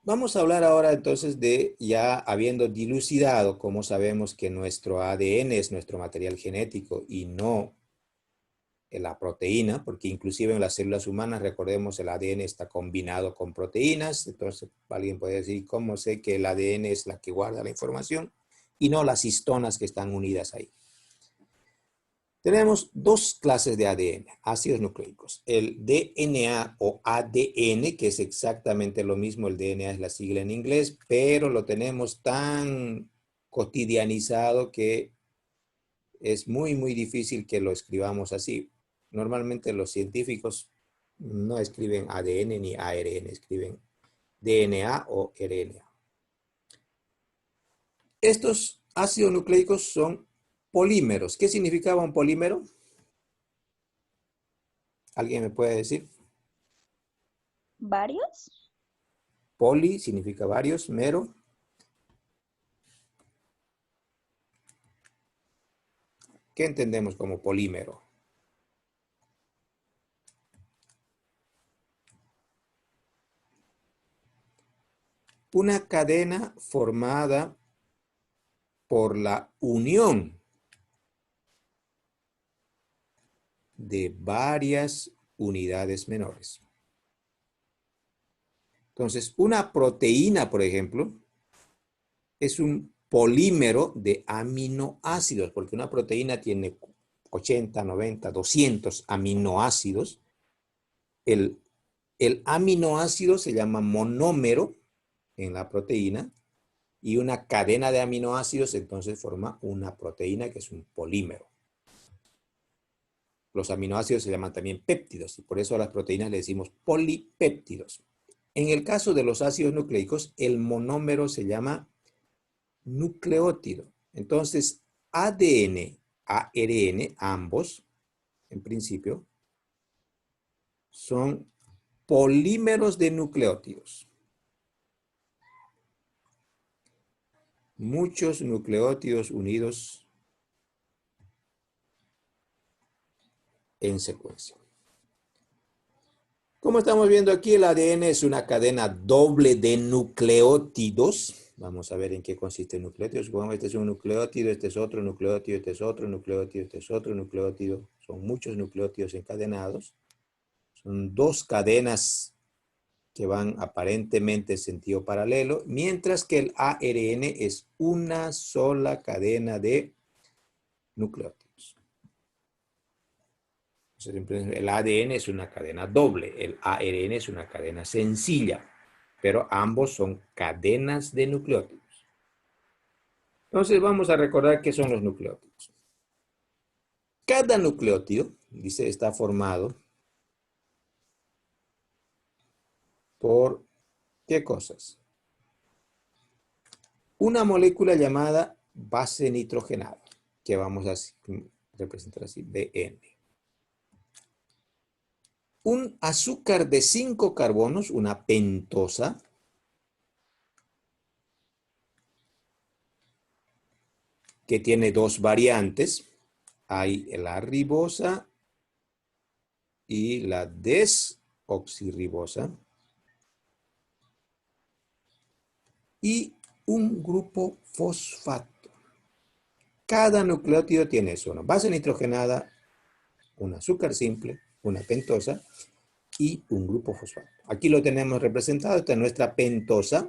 Vamos a hablar ahora entonces de ya habiendo dilucidado cómo sabemos que nuestro ADN es nuestro material genético y no la proteína, porque inclusive en las células humanas, recordemos, el ADN está combinado con proteínas. Entonces alguien puede decir, ¿cómo sé que el ADN es la que guarda la información y no las histonas que están unidas ahí? Tenemos dos clases de ADN, ácidos nucleicos. El DNA o ADN, que es exactamente lo mismo, el DNA es la sigla en inglés, pero lo tenemos tan cotidianizado que es muy difícil que lo escribamos así. Normalmente los científicos no escriben ADN ni ARN, escriben DNA o RNA. Estos ácidos nucleicos son polímeros. ¿Qué significaba un polímero? ¿Alguien me puede decir? ¿Varios? Poli significa varios, mero. ¿Qué entendemos como polímero? Una cadena formada por la unión de varias unidades menores. Entonces, una proteína, por ejemplo, es un polímero de aminoácidos, porque una proteína tiene 80, 90, 200 aminoácidos. El aminoácido se llama monómero en la proteína y una cadena de aminoácidos entonces forma una proteína que es un polímero. Los aminoácidos se llaman también péptidos y por eso a las proteínas le decimos polipéptidos. En el caso de los ácidos nucleicos, el monómero se llama nucleótido. Entonces, ADN, ARN, ambos, en principio, son polímeros de nucleótidos. Muchos nucleótidos unidos en secuencia. Como estamos viendo aquí, el ADN es una cadena doble de nucleótidos. Vamos a ver en qué consiste el nucleótido. Supongamos que este es un nucleótido, este es otro nucleótido, este es otro nucleótido, este es otro nucleótido. Son muchos nucleótidos encadenados. Son dos cadenas que van aparentemente en sentido paralelo, mientras que el ARN es una sola cadena de nucleótidos. El ADN es una cadena doble, el ARN es una cadena sencilla, pero ambos son cadenas de nucleótidos. Entonces vamos a recordar qué son los nucleótidos. Cada nucleótido, dice, está formado por ¿qué cosas? Una molécula llamada base nitrogenada, que vamos a representar así, BN. Un azúcar de 5 carbonos, una pentosa, que tiene dos variantes. Hay la ribosa y la desoxirribosa. Y un grupo fosfato. Cada nucleótido tiene eso, una base nitrogenada, un azúcar simple, una pentosa y un grupo fosfato. Aquí lo tenemos representado, esta es nuestra pentosa,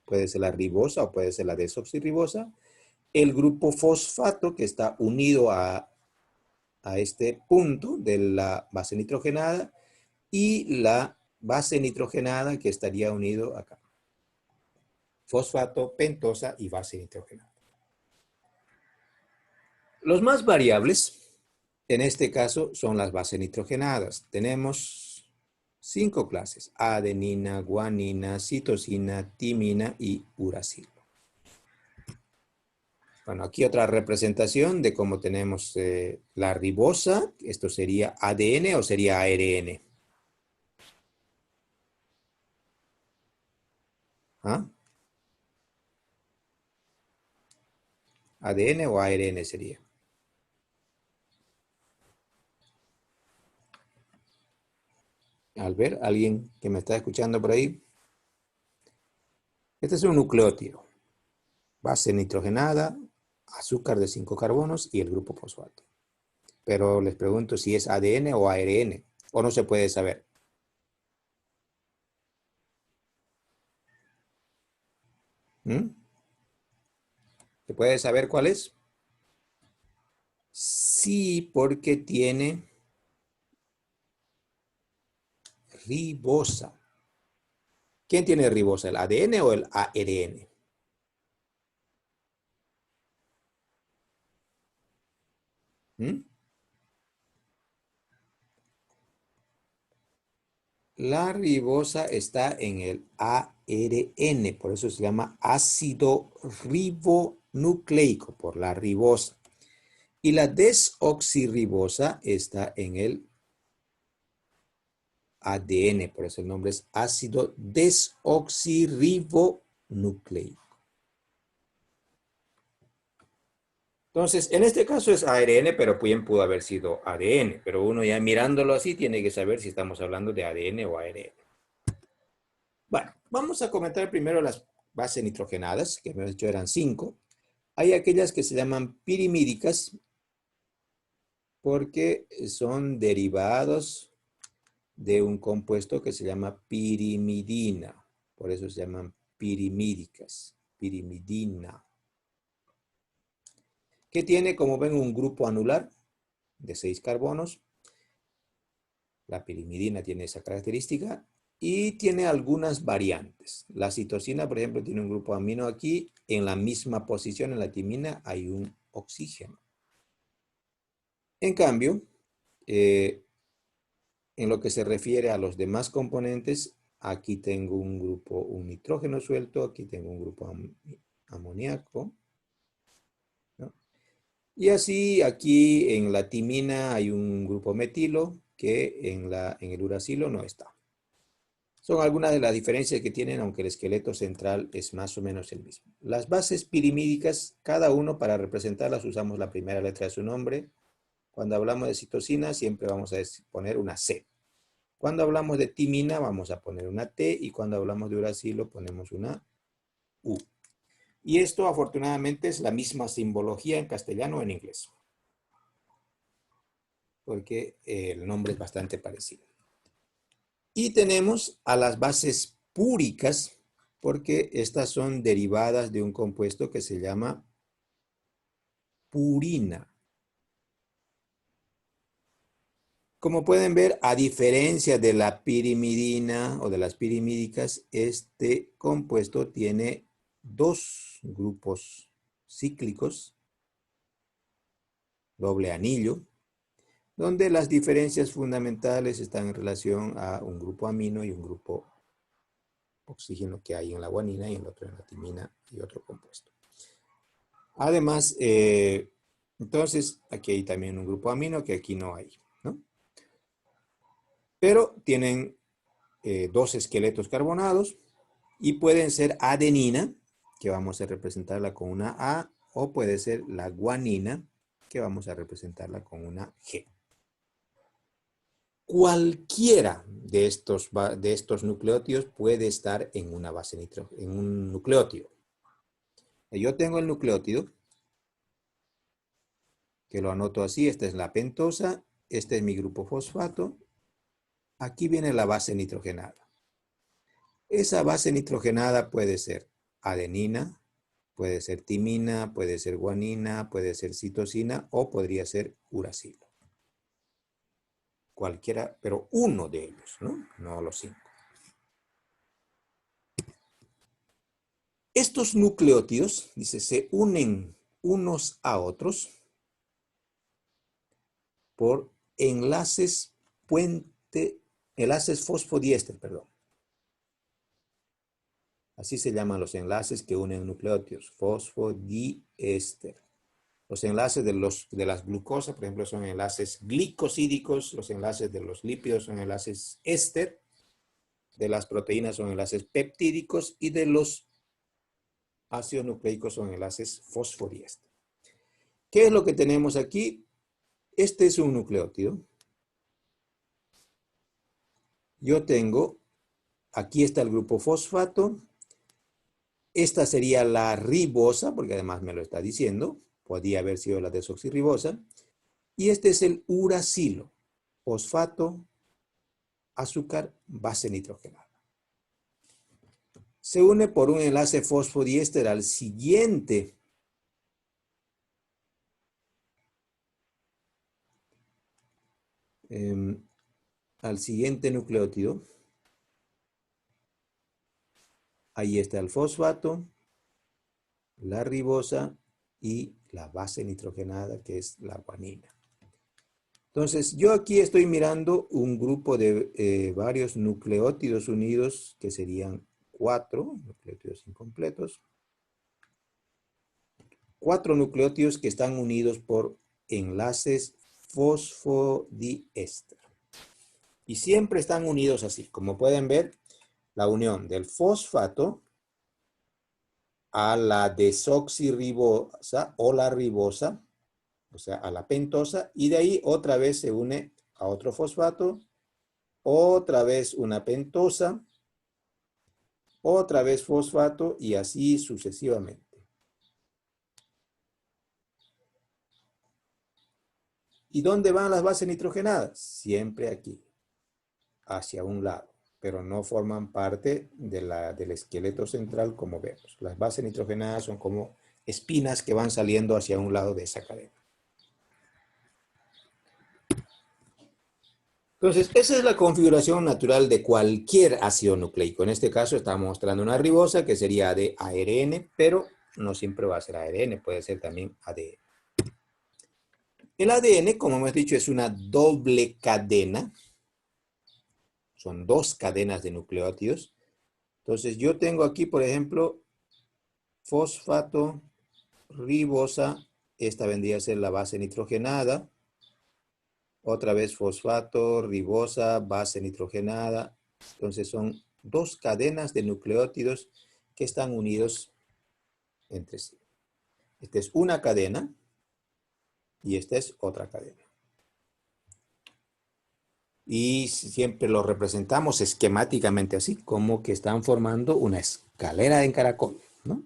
puede ser la ribosa o puede ser la desoxirribosa. El grupo fosfato que está unido a este punto de la base nitrogenada y la base nitrogenada que estaría unido acá. Fosfato, pentosa y base nitrogenada. Los más variables, en este caso, son las bases nitrogenadas. Tenemos 5 clases: adenina, guanina, citosina, timina y uracilo. Bueno, aquí otra representación de cómo tenemos la ribosa. Esto sería ADN o sería ARN. ¿Ah? ¿ADN o ARN sería? Al ver, alguien que me está escuchando por ahí. Este es un nucleótido. Base nitrogenada, azúcar de 5 carbonos y el grupo fosfato. Pero les pregunto si es ADN o ARN, o no se puede saber. ¿Mm? ¿Se puede saber cuál es? Sí, porque tiene ribosa. ¿Quién tiene ribosa, el ADN o el ARN? ¿Mm? La ribosa está en el ARN, por eso se llama ácido ribonucleico, por la ribosa. Y la desoxirribosa está en el ADN, por eso el nombre es ácido desoxirribonucleico. Entonces, en este caso es ARN, pero bien pudo haber sido ADN, pero uno ya mirándolo así tiene que saber si estamos hablando de ADN o ARN. Bueno, vamos a comentar primero las bases nitrogenadas, que hemos dicho eran 5. Hay aquellas que se llaman pirimídicas porque son derivados de un compuesto que se llama pirimidina. Por eso se llaman pirimídicas, pirimidina. Que tiene, como ven, un grupo anular de 6 carbonos. La pirimidina tiene esa característica y tiene algunas variantes. La citosina, por ejemplo, tiene un grupo amino aquí. En la misma posición en la timina hay un oxígeno. En cambio, en lo que se refiere a los demás componentes, aquí tengo un grupo, un nitrógeno suelto, aquí tengo un grupo amoníaco, ¿no? Y así aquí en la timina hay un grupo metilo que en el uracilo no está. Son algunas de las diferencias que tienen, aunque el esqueleto central es más o menos el mismo. Las bases pirimídicas, cada uno para representarlas usamos la primera letra de su nombre. Cuando hablamos de citosina siempre vamos a poner una C. Cuando hablamos de timina vamos a poner una T y cuando hablamos de uracilo ponemos una U. Y esto afortunadamente es la misma simbología en castellano o en inglés, porque el nombre es bastante parecido. Y tenemos a las bases púricas, porque estas son derivadas de un compuesto que se llama purina. Como pueden ver, a diferencia de la pirimidina o de las pirimídicas, este compuesto tiene 2 grupos cíclicos, doble anillo, donde las diferencias fundamentales están en relación a un grupo amino y un grupo oxígeno que hay en la guanina y el otro en la timina y otro compuesto. Además, entonces, aquí hay también un grupo amino que aquí no hay, ¿no? Pero tienen 2 esqueletos carbonados y pueden ser adenina, que vamos a representarla con una A, o puede ser la guanina, que vamos a representarla con una G. Cualquiera de estos nucleótidos puede estar en una base en un nucleótido. Yo tengo el nucleótido, que lo anoto así, esta es la pentosa, este es mi grupo fosfato, aquí viene la base nitrogenada. Esa base nitrogenada puede ser adenina, puede ser timina, puede ser guanina, puede ser citosina o podría ser uracilo. Cualquiera, pero uno de ellos, ¿no? No los 5. Estos nucleótidos, dice, se unen unos a otros por enlaces enlaces fosfodiéster, perdón. Así se llaman los enlaces que unen nucleótidos, fosfodiéster. Los enlaces de las glucosas, por ejemplo, son enlaces glicosídicos, los enlaces de los lípidos son enlaces éster, de las proteínas son enlaces peptídicos y de los ácidos nucleicos son enlaces fosfodiéster. ¿Qué es lo que tenemos aquí? Este es un nucleótido. Yo tengo, aquí está el grupo fosfato Esta sería la ribosa, porque además me lo está diciendo. Podría haber sido la desoxirribosa. Y este es el uracilo, fosfato, azúcar, base nitrogenada. Se une por un enlace fosfodiéster al siguiente nucleótido. Ahí está el fosfato, la ribosa y la base nitrogenada, que es la guanina. Entonces, yo aquí estoy mirando un grupo de varios nucleótidos unidos, que serían 4 nucleótidos incompletos. 4 nucleótidos que están unidos por enlaces fosfodiéster. Y siempre están unidos así. Como pueden ver, la unión del fosfato a la desoxirribosa o la ribosa, o sea, a la pentosa, y de ahí otra vez se une a otro fosfato, otra vez una pentosa, otra vez fosfato y así sucesivamente. ¿Y dónde van las bases nitrogenadas? Siempre aquí, hacia un lado, pero no forman parte del esqueleto central como vemos. Las bases nitrogenadas son como espinas que van saliendo hacia un lado de esa cadena. Entonces, esa es la configuración natural de cualquier ácido nucleico. En este caso estamos mostrando una ribosa que sería de ARN, pero no siempre va a ser ARN, puede ser también ADN. El ADN, como hemos dicho, es una doble cadena. Son 2 cadenas de nucleótidos. Entonces, yo tengo aquí, por ejemplo, fosfato, ribosa. Esta vendría a ser la base nitrogenada. Otra vez fosfato, ribosa, base nitrogenada. Entonces son 2 cadenas de nucleótidos que están unidos entre sí. Esta es una cadena y esta es otra cadena. Y siempre lo representamos esquemáticamente así, como que están formando una escalera en caracol, ¿no?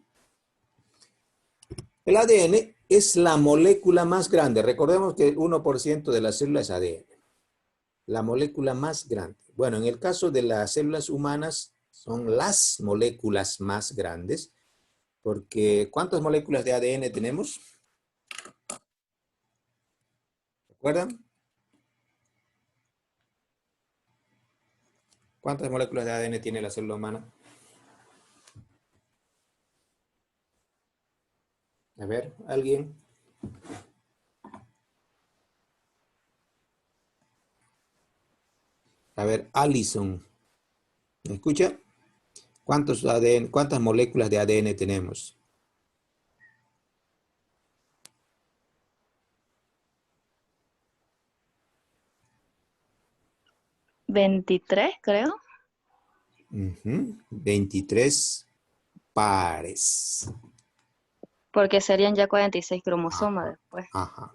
El ADN es la molécula más grande. Recordemos que el 1% de la célula es ADN. La molécula más grande. Bueno, en el caso de las células humanas, son las moléculas más grandes, porque ¿cuántas moléculas de ADN tenemos? ¿Recuerdan? ¿Cuántas moléculas de ADN tiene la célula humana? A ver, ¿alguien? A ver, Allison, ¿me escucha? ¿Cuántas moléculas de ADN tenemos? ¿23, creo? 23 pares. Porque serían ya 46 cromosomas Ajá, después. ajá.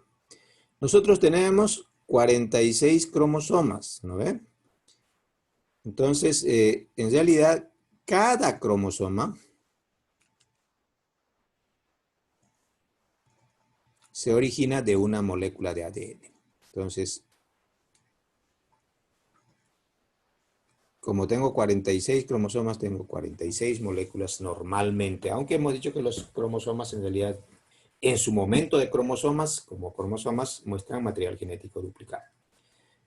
Nosotros tenemos 46 cromosomas, ¿no ve? Entonces, en realidad, cada cromosoma se origina de una molécula de ADN. Entonces, como tengo 46 cromosomas, tengo 46 moléculas normalmente, aunque hemos dicho que los cromosomas en realidad, en su momento de cromosomas, como cromosomas, muestran material genético duplicado.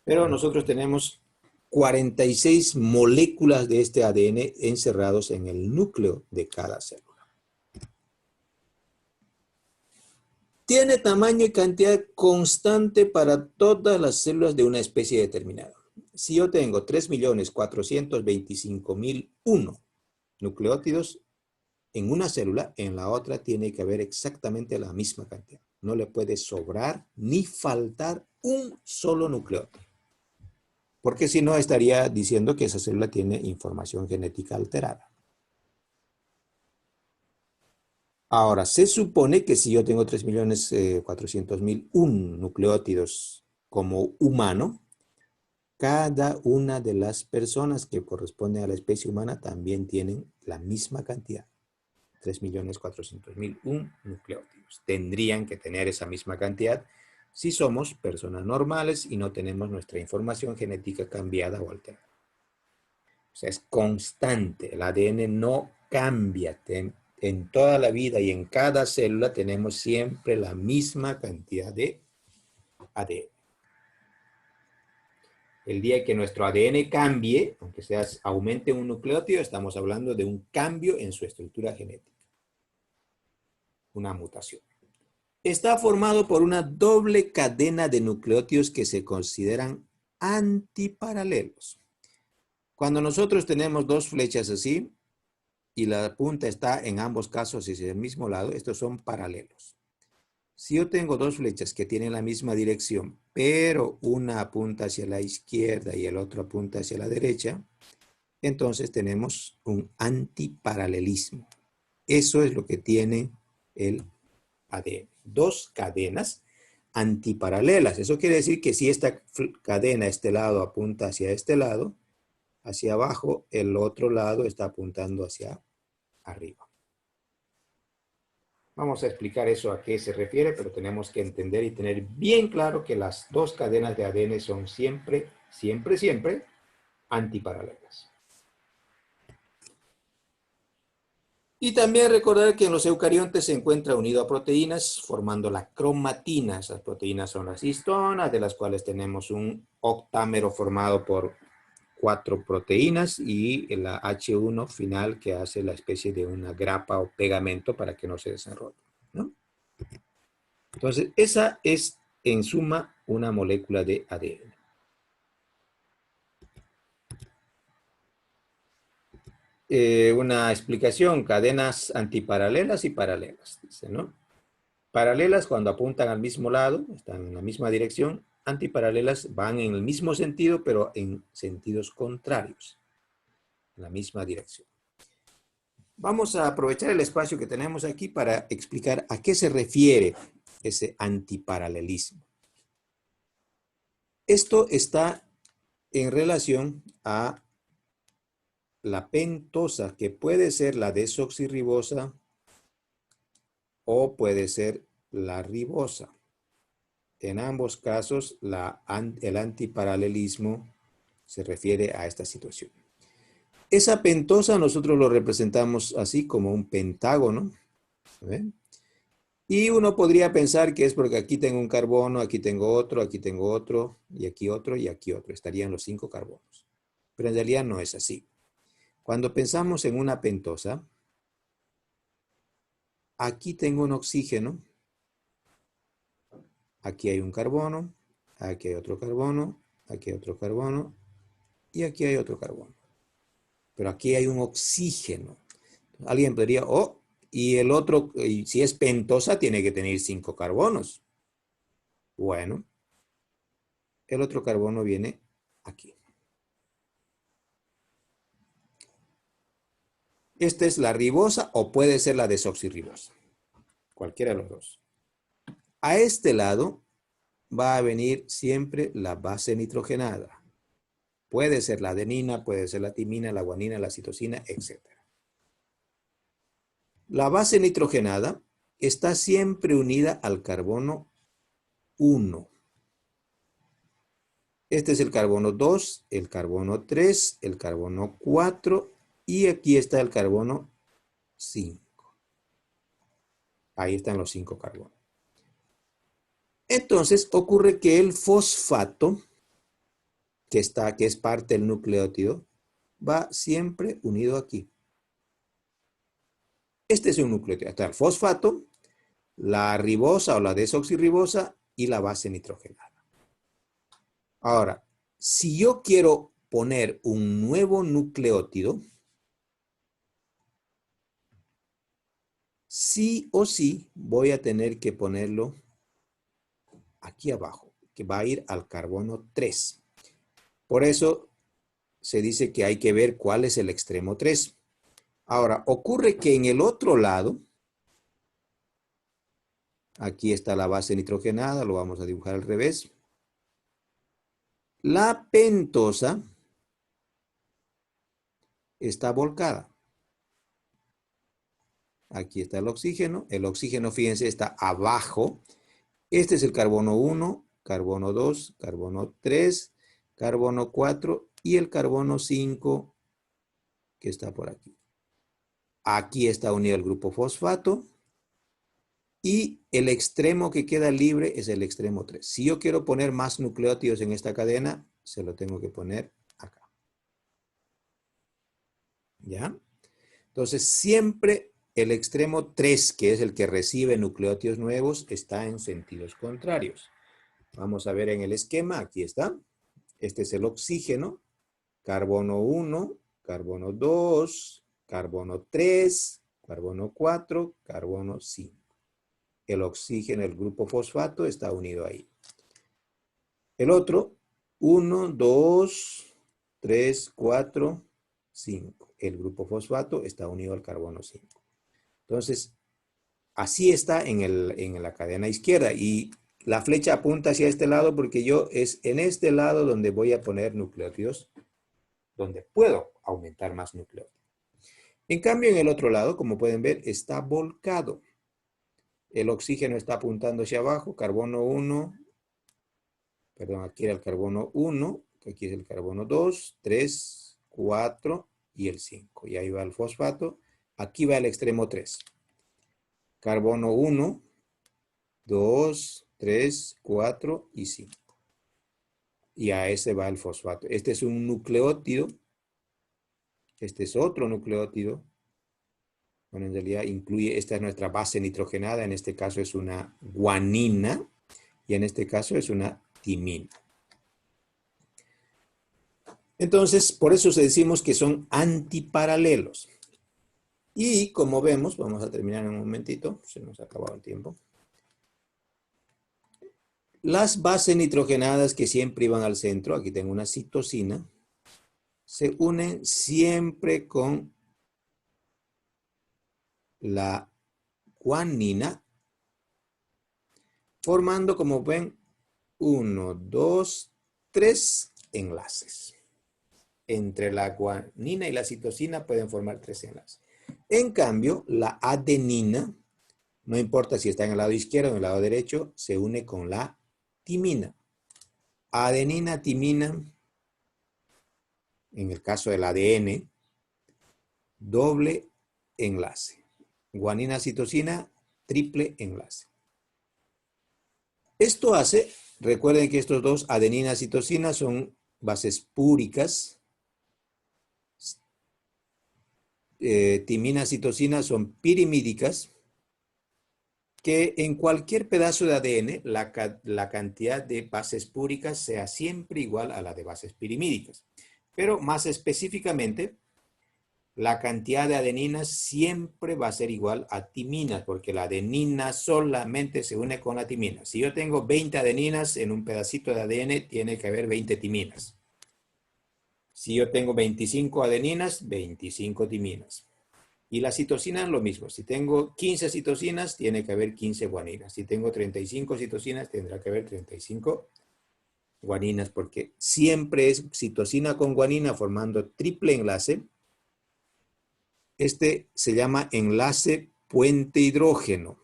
Pero nosotros tenemos 46 moléculas de este ADN encerrados en el núcleo de cada célula. Tiene tamaño y cantidad constante para todas las células de una especie determinada. Si yo tengo 3.425.001 nucleótidos en una célula, en la otra tiene que haber exactamente la misma cantidad. No le puede sobrar ni faltar un solo nucleótido. Porque si no, estaría diciendo que esa célula tiene información genética alterada. Ahora, se supone que si yo tengo 3.400.001 nucleótidos como humano, cada una de las personas que corresponde a la especie humana también tienen la misma cantidad. 3.400.001 nucleótidos. Tendrían que tener esa misma cantidad si somos personas normales y no tenemos nuestra información genética cambiada o alterada. O sea, es constante. El ADN no cambia. En toda la vida y en cada célula tenemos siempre la misma cantidad de ADN. El día que nuestro ADN cambie, aunque sea aumente un nucleótido, estamos hablando de un cambio en su estructura genética. Una mutación. Está formado por una doble cadena de nucleótidos que se consideran antiparalelos. Cuando nosotros tenemos dos flechas así, y la punta está en ambos casos hacia el mismo lado, estos son paralelos. Si yo tengo dos flechas que tienen la misma dirección, pero una apunta hacia la izquierda y el otro apunta hacia la derecha, entonces tenemos un antiparalelismo. Eso es lo que tiene el ADN. Dos cadenas antiparalelas. Eso quiere decir que si esta cadena, este lado, apunta hacia este lado, hacia abajo, el otro lado está apuntando hacia arriba. Vamos a explicar eso a qué se refiere, pero tenemos que entender y tener bien claro que las dos cadenas de ADN son siempre, siempre, siempre antiparalelas. Y también recordar que en los eucariontes se encuentra unido a proteínas formando la cromatina. Esas proteínas son las histonas, de las cuales tenemos un octámero formado por 4 proteínas y la H1 final que hace la especie de una grapa o pegamento para que no se desarrolle, ¿no? Entonces, esa es en suma una molécula de ADN. Una explicación, cadenas antiparalelas y paralelas, dice, ¿no? Paralelas cuando apuntan al mismo lado, están en la misma dirección. Antiparalelas van en el mismo sentido, pero en sentidos contrarios, en la misma dirección. Vamos a aprovechar el espacio que tenemos aquí para explicar a qué se refiere ese antiparalelismo. Esto está en relación a la pentosa, que puede ser la desoxirribosa o puede ser la ribosa. En ambos casos, el antiparalelismo se refiere a esta situación. Esa pentosa nosotros lo representamos así como un pentágono. ¿Ven? Y uno podría pensar que es porque aquí tengo un carbono, aquí tengo otro, y aquí otro, y aquí otro. Estarían los 5 carbonos. Pero en realidad no es así. Cuando pensamos en una pentosa, aquí tengo un oxígeno, aquí hay un carbono, aquí hay otro carbono, aquí hay otro carbono, y aquí hay otro carbono. Pero aquí hay un oxígeno. Alguien podría, oh, y el otro, si es pentosa, tiene que tener 5 carbonos. Bueno, el otro carbono viene aquí. Esta es la ribosa o puede ser la desoxirribosa. Cualquiera de los dos. A este lado va a venir siempre la base nitrogenada. Puede ser la adenina, puede ser la timina, la guanina, la citosina, etc. La base nitrogenada está siempre unida al carbono 1. Este es el carbono 2, el carbono 3, el carbono 4 y aquí está el carbono 5. Ahí están los 5 carbonos. Entonces ocurre que el fosfato, que es parte del nucleótido, va siempre unido aquí. Este es un nucleótido. Está el fosfato, la ribosa o la desoxirribosa y la base nitrogenada. Ahora, si yo quiero poner un nuevo nucleótido, sí o sí voy a tener que ponerlo aquí abajo, que va a ir al carbono 3. Por eso se dice que hay que ver cuál es el extremo 3. Ahora, ocurre que en el otro lado, aquí está la base nitrogenada, lo vamos a dibujar al revés. La pentosa está volcada. Aquí está el oxígeno. El oxígeno, fíjense, está abajo. Este es el carbono 1, carbono 2, carbono 3, carbono 4 y el carbono 5 que está por aquí. Aquí está unido el grupo fosfato. Y el extremo que queda libre es el extremo 3. Si yo quiero poner más nucleótidos en esta cadena, se lo tengo que poner acá. ¿Ya? Entonces, siempre el extremo 3, que es el que recibe nucleótidos nuevos, está en sentidos contrarios. Vamos a ver en el esquema, aquí está. Este es el oxígeno, carbono 1, carbono 2, carbono 3, carbono 4, carbono 5. El oxígeno, el grupo fosfato, está unido ahí. El otro, 1, 2, 3, 4, 5. El grupo fosfato está unido al carbono 5. Entonces, así está en la cadena izquierda. Y la flecha apunta hacia este lado porque yo es en este lado donde voy a poner nucleótidos, donde puedo aumentar más nucleótidos. En cambio, en el otro lado, como pueden ver, está volcado. El oxígeno está apuntando hacia abajo, carbono 1, perdón, aquí era el carbono 1, aquí es el carbono 2, 3, 4 y el 5. Y ahí va el fosfato. Aquí va el extremo 3. Carbono 1, 2, 3, 4 y 5. Y a ese va el fosfato. Este es un nucleótido. Este es otro nucleótido. Bueno, en realidad incluye, esta es nuestra base nitrogenada. En este caso es una guanina. Y en este caso es una timina. Entonces, por eso decimos que son antiparalelos. Y como vemos, vamos a terminar en un momentito, se nos ha acabado el tiempo. Las bases nitrogenadas que siempre iban al centro, aquí tengo una citosina, se unen siempre con la guanina, formando, como ven, 1, 2, 3 enlaces. Entre la guanina y la citosina pueden formar 3 enlaces. En cambio, la adenina, no importa si está en el lado izquierdo o en el lado derecho, se une con la timina. Adenina, timina, en el caso del ADN, doble enlace. Guanina, citosina, triple enlace. Esto hace, recuerden que estos dos, adenina, citosina, son bases púricas. Timina, citosina son pirimídicas, que en cualquier pedazo de ADN la cantidad de bases púricas sea siempre igual a la de bases pirimídicas. Pero más específicamente, la cantidad de adeninas siempre va a ser igual a timinas, porque la adenina solamente se une con la timina. Si yo tengo 20 adeninas en un pedacito de ADN, tiene que haber 20 timinas. Si yo tengo 25 adeninas, 25 timinas. Y la citosina es lo mismo. Si tengo 15 citosinas, tiene que haber 15 guaninas. Si tengo 35 citosinas, tendrá que haber 35 guaninas, porque siempre es citosina con guanina formando triple enlace. Este se llama enlace puente hidrógeno.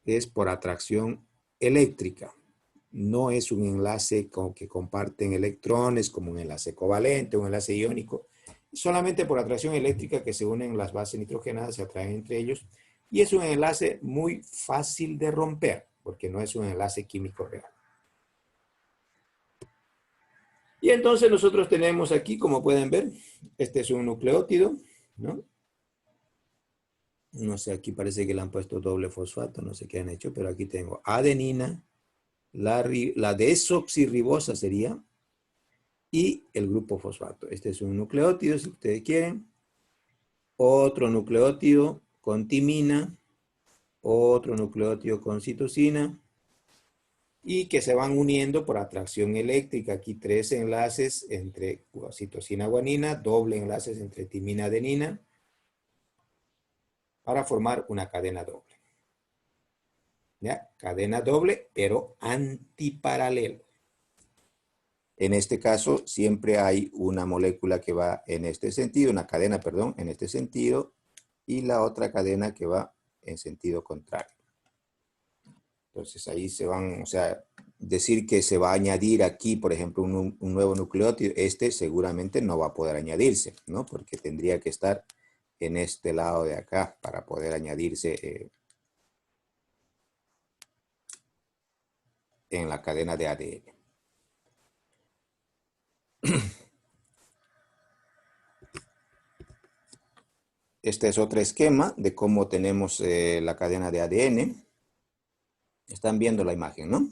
Es por atracción eléctrica. No es un enlace con que comparten electrones como un enlace covalente, un enlace iónico. Solamente por atracción eléctrica que se unen las bases nitrogenadas, se atraen entre ellos. Y es un enlace muy fácil de romper, porque no es un enlace químico real. Y entonces nosotros tenemos aquí, como pueden ver, este es un nucleótido, ¿no? No sé, aquí parece que le han puesto doble fosfato, no sé qué han hecho, pero aquí tengo adenina, la desoxirribosa sería, y el grupo fosfato. Este es un nucleótido, si ustedes quieren. Otro nucleótido con timina, otro nucleótido con citosina, y que se van uniendo por atracción eléctrica. Aquí 3 enlaces entre citosina guanina, doble enlaces entre timina adenina, para formar una cadena doble. ¿Ya? Cadena doble, pero antiparalelo. En este caso, siempre hay una molécula que va en este sentido, una cadena, perdón, en este sentido, y la otra cadena que va en sentido contrario. Entonces ahí se van, o sea, decir que se va a añadir aquí, por ejemplo, un nuevo nucleótido, este seguramente no va a poder añadirse, ¿no? Porque tendría que estar en este lado de acá para poder añadirse en la cadena de ADN. Este es otro esquema de cómo tenemos la cadena de ADN. Están viendo la imagen, ¿no?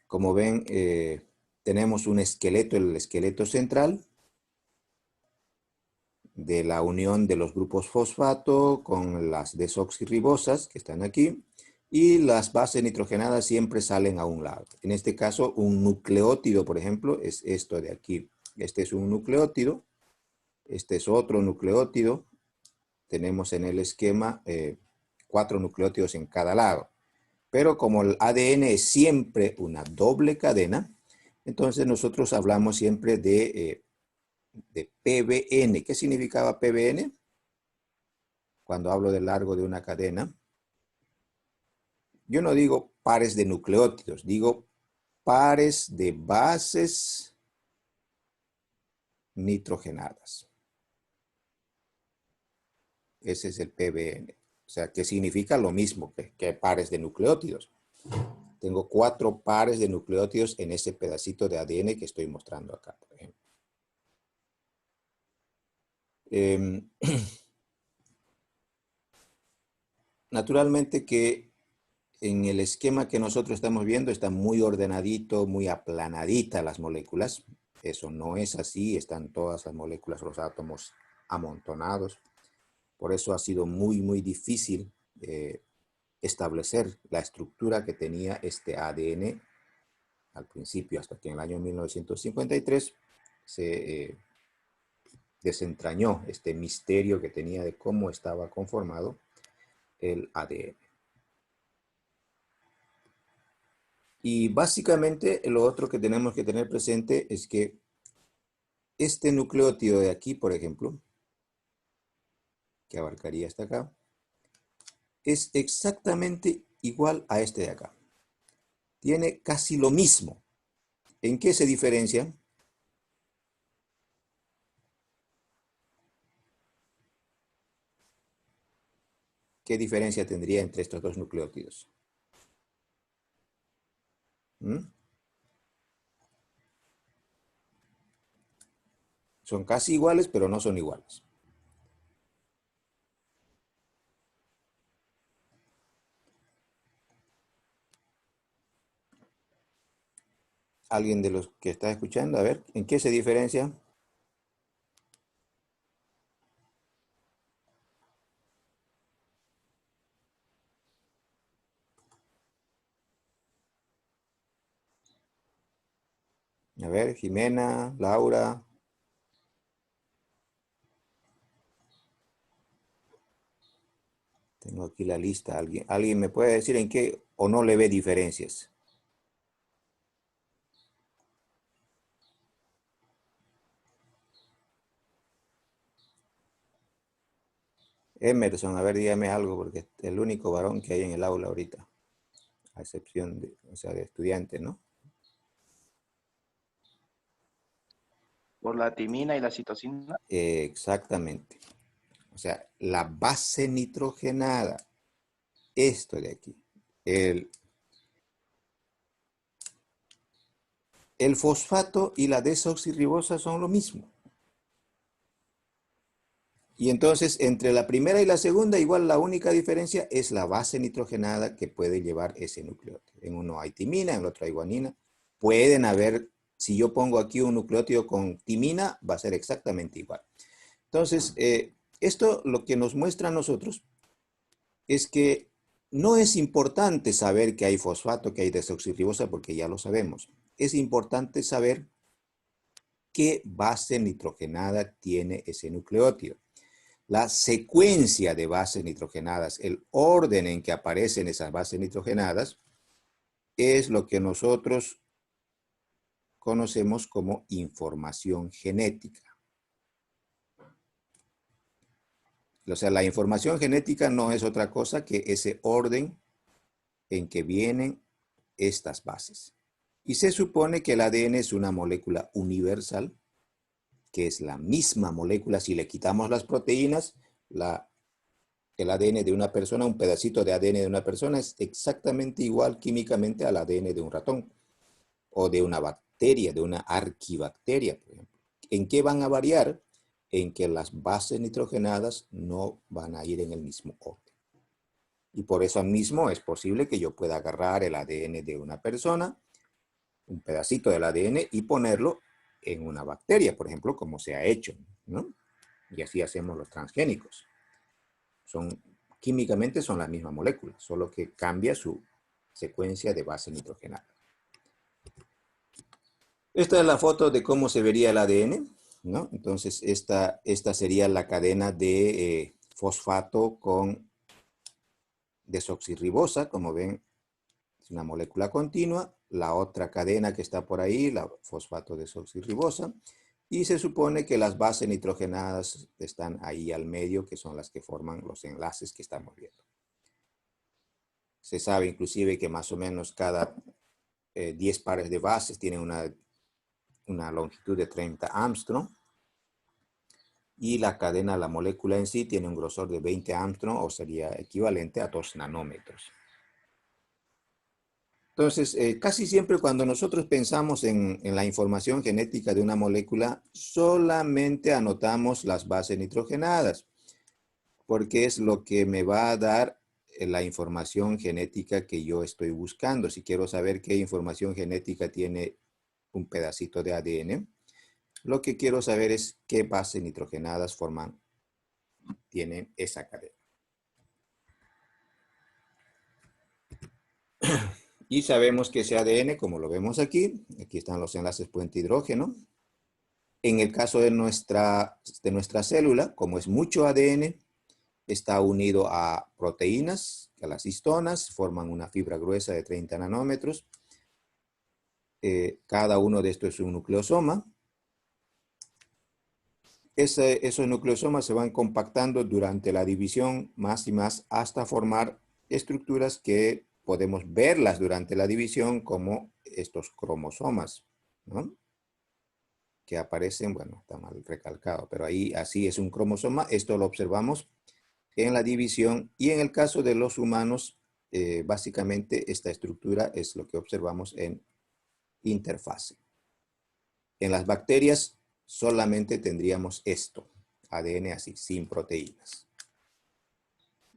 Como ven, tenemos un esqueleto, el esqueleto central de la unión de los grupos fosfato con las desoxirribosas que están aquí, y las bases nitrogenadas siempre salen a un lado. En este caso, un nucleótido, por ejemplo, es esto de aquí. Este es un nucleótido, este es otro nucleótido. Tenemos en el esquema 4 nucleótidos en cada lado. Pero como el ADN es siempre una doble cadena, entonces nosotros hablamos siempre de PBN. ¿Qué significaba PBN? Cuando hablo de largo de una cadena, yo no digo pares de nucleótidos, digo pares de bases nitrogenadas. Ese es el PBN. O sea, que significa lo mismo que pares de nucleótidos. Tengo 4 pares de nucleótidos en ese pedacito de ADN que estoy mostrando acá, por ejemplo. Naturalmente que en el esquema que nosotros estamos viendo está muy ordenadito, muy aplanadita las moléculas. Eso no es así, están todas las moléculas, los átomos amontonados. Por eso ha sido muy, muy difícil establecer la estructura que tenía este ADN al principio, hasta que en el año 1953 se desentrañó este misterio que tenía de cómo estaba conformado el ADN. Y básicamente lo otro que tenemos que tener presente es que este nucleótido de aquí, por ejemplo, que abarcaría hasta acá, es exactamente igual a este de acá. Tiene casi lo mismo. ¿En qué se diferencia? ¿Qué diferencia tendría entre estos dos nucleótidos? ¿Mm? Son casi iguales, pero no son iguales. ¿Alguien de los que está escuchando? A ver, ¿en qué se diferencia? A ver, Jimena, Laura. Tengo aquí la lista. ¿Alguien me puede decir en qué o no le ve diferencias? Emerson, a ver, dígame algo, porque es el único varón que hay en el aula ahorita, a excepción de, o sea, de estudiantes, ¿no? Por la timina y la citosina. Exactamente. O sea, la base nitrogenada, esto de aquí, el fosfato y la desoxirribosa son lo mismo. Y entonces, entre la primera y la segunda, igual la única diferencia es la base nitrogenada que puede llevar ese nucleótido. En uno hay timina, en el otro hay guanina. Pueden haber, si yo pongo aquí un nucleótido con timina, va a ser exactamente igual. Entonces, esto lo que nos muestra a nosotros es que no es importante saber que hay fosfato, que hay desoxirribosa, porque ya lo sabemos. Es importante saber qué base nitrogenada tiene ese nucleótido. La secuencia de bases nitrogenadas, el orden en que aparecen esas bases nitrogenadas, es lo que nosotros conocemos como información genética. O sea, la información genética no es otra cosa que ese orden en que vienen estas bases. Y se supone que el ADN es una molécula universal, que es la misma molécula. Si le quitamos las proteínas, el ADN de una persona, un pedacito de ADN de una persona es exactamente igual químicamente al ADN de un ratón o de una bacteria, de una arquibacteria, por ejemplo. ¿En qué van a variar? En que las bases nitrogenadas no van a ir en el mismo orden. Y por eso mismo es posible que yo pueda agarrar el ADN de una persona, un pedacito del ADN, y ponerlo en una bacteria, por ejemplo, como se ha hecho, ¿no? Y así hacemos los transgénicos. Químicamente son las mismas moléculas, solo que cambia su secuencia de base nitrogenada. Esta es la foto de cómo se vería el ADN, ¿no? Entonces, esta sería la cadena de fosfato con desoxirribosa, como ven, es una molécula continua. La otra cadena que está por ahí, la fosfato desoxirribosa, y se supone que las bases nitrogenadas están ahí al medio, que son las que forman los enlaces que estamos viendo. Se sabe inclusive que más o menos cada 10 pares de bases tienen una longitud de 30 Armstrong, y la cadena, la molécula en sí, tiene un grosor de 20 Armstrong, o sería equivalente a 2 nanómetros. Entonces, casi siempre cuando nosotros pensamos en la información genética de una molécula, solamente anotamos las bases nitrogenadas, porque es lo que me va a dar la información genética que yo estoy buscando. Si quiero saber qué información genética tiene un pedacito de ADN, lo que quiero saber es qué bases nitrogenadas tienen esa cadena. Y sabemos que ese ADN, como lo vemos aquí están los enlaces puente hidrógeno. En el caso de nuestra célula, como es mucho ADN, está unido a proteínas, a las histonas, forman una fibra gruesa de 30 nanómetros. Cada uno de estos es un nucleosoma. Esos nucleosomas se van compactando durante la división más y más hasta formar estructuras que podemos verlas durante la división como estos cromosomas, ¿no? Que aparecen, bueno, está mal recalcado, pero ahí así es un cromosoma. Esto lo observamos en la división, y en el caso de los humanos, básicamente esta estructura es lo que observamos en interfase. En las bacterias solamente tendríamos esto, ADN así, sin proteínas.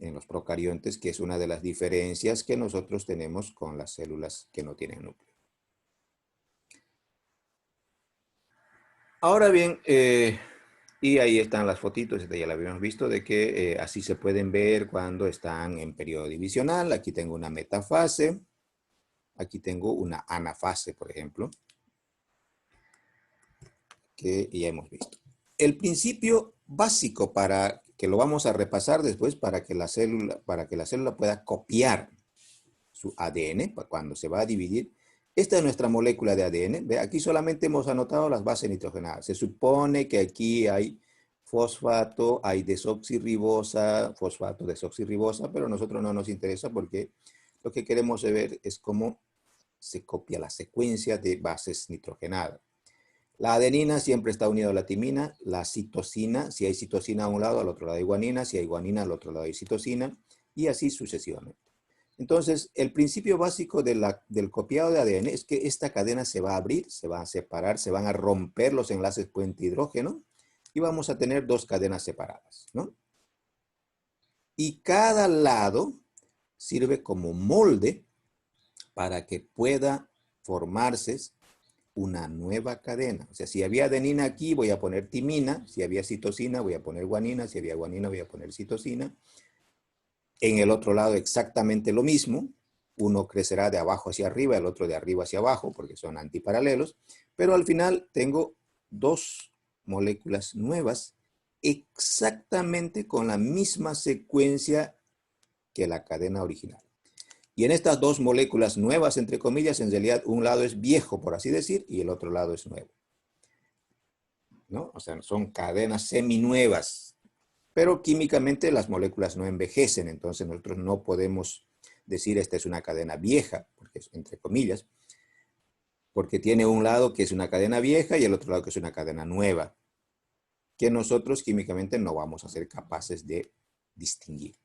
En los procariontes, que es una de las diferencias que nosotros tenemos con las células que no tienen núcleo. Ahora bien, y ahí están las fotitos, ya la habíamos visto, de que así se pueden ver cuando están en periodo divisional. Aquí tengo una metafase, aquí tengo una anafase, por ejemplo, que ya hemos visto. El principio básico, para que lo vamos a repasar después, para que la célula pueda copiar su ADN cuando se va a dividir. Esta es nuestra molécula de ADN. ¿Ve? Aquí solamente hemos anotado las bases nitrogenadas. Se supone que aquí hay fosfato, hay desoxirribosa, fosfato, desoxirribosa, pero a nosotros no nos interesa porque lo que queremos ver es cómo se copia la secuencia de bases nitrogenadas. La adenina siempre está unida a la timina, la citosina, si hay citosina a un lado, al otro lado hay guanina, si hay guanina, al otro lado hay citosina, y así sucesivamente. Entonces, el principio básico del copiado de ADN es que esta cadena se va a abrir, se va a separar, se van a romper los enlaces puente hidrógeno y vamos a tener dos cadenas separadas, ¿no? Y cada lado sirve como molde para que pueda formarse una nueva cadena. O sea, si había adenina aquí, voy a poner timina. Si había citosina, voy a poner guanina. Si había guanina, voy a poner citosina. En el otro lado exactamente lo mismo. Uno crecerá de abajo hacia arriba, el otro de arriba hacia abajo, porque son antiparalelos. Pero al final tengo dos moléculas nuevas exactamente con la misma secuencia que la cadena original. Y en estas dos moléculas nuevas, entre comillas, en realidad un lado es viejo, por así decir, y el otro lado es nuevo, ¿no? O sea, son cadenas seminuevas. Pero químicamente las moléculas no envejecen, entonces nosotros no podemos decir esta es una cadena vieja, porque es entre comillas, porque tiene un lado que es una cadena vieja y el otro lado que es una cadena nueva, que nosotros químicamente no vamos a ser capaces de distinguir.